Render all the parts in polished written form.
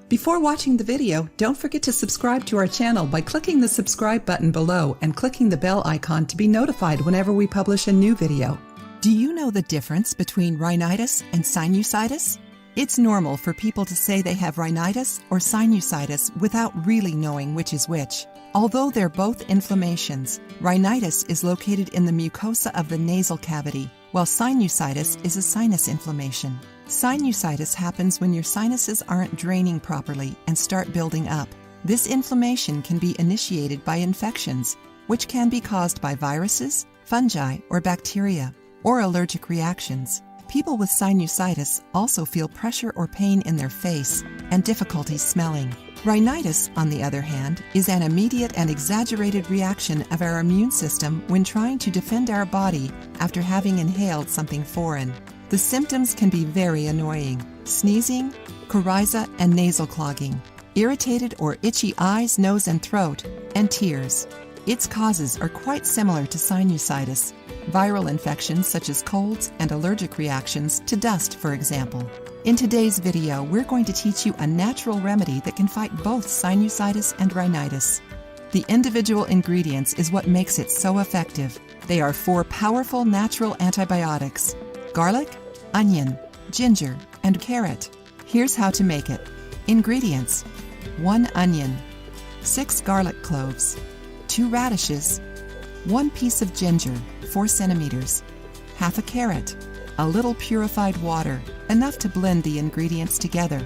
Before watching the video, don't forget to subscribe to our channel by clicking the subscribe button below and clicking the bell icon to be notified whenever we publish a new video. Do you know the difference between rhinitis and sinusitis? It's normal for people to say they have rhinitis or sinusitis without really knowing which is which. Although they're both inflammations, rhinitis is located in the mucosa of the nasal cavity, while sinusitis is a sinus inflammation. Sinusitis happens when your sinuses aren't draining properly and start building up. This inflammation can be initiated by infections, which can be caused by viruses, fungi, or bacteria, or allergic reactions. People with sinusitis also feel pressure or pain in their face and difficulty smelling. Rhinitis, on the other hand, is an immediate and exaggerated reaction of our immune system when trying to defend our body after having inhaled something foreign. The symptoms can be very annoying: sneezing, coryza and nasal clogging, irritated or itchy eyes, nose and throat, and tears. Its causes are quite similar to sinusitis: viral infections such as colds and allergic reactions to dust, for example. In today's video, we're going to teach you a natural remedy that can fight both sinusitis and rhinitis. The individual ingredients is what makes it so effective. They are 4 powerful natural antibiotics: garlic, onion, ginger, and carrot. Here's how to make it. Ingredients: 1 onion, 6 garlic cloves, 2 radishes, 1 piece of ginger, 4 centimeters, half a carrot, a little purified water, enough to blend the ingredients together.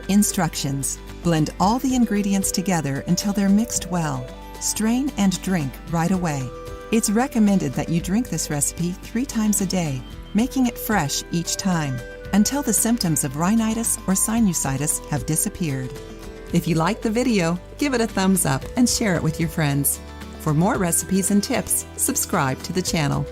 Instructions: blend all the ingredients together until they're mixed well. Strain and drink right away. It's recommended that you drink this recipe 3 times a day, making it fresh each time, until the symptoms of rhinitis or sinusitis have disappeared. If you liked the video, give it a thumbs up and share it with your friends. For more recipes and tips, subscribe to the channel.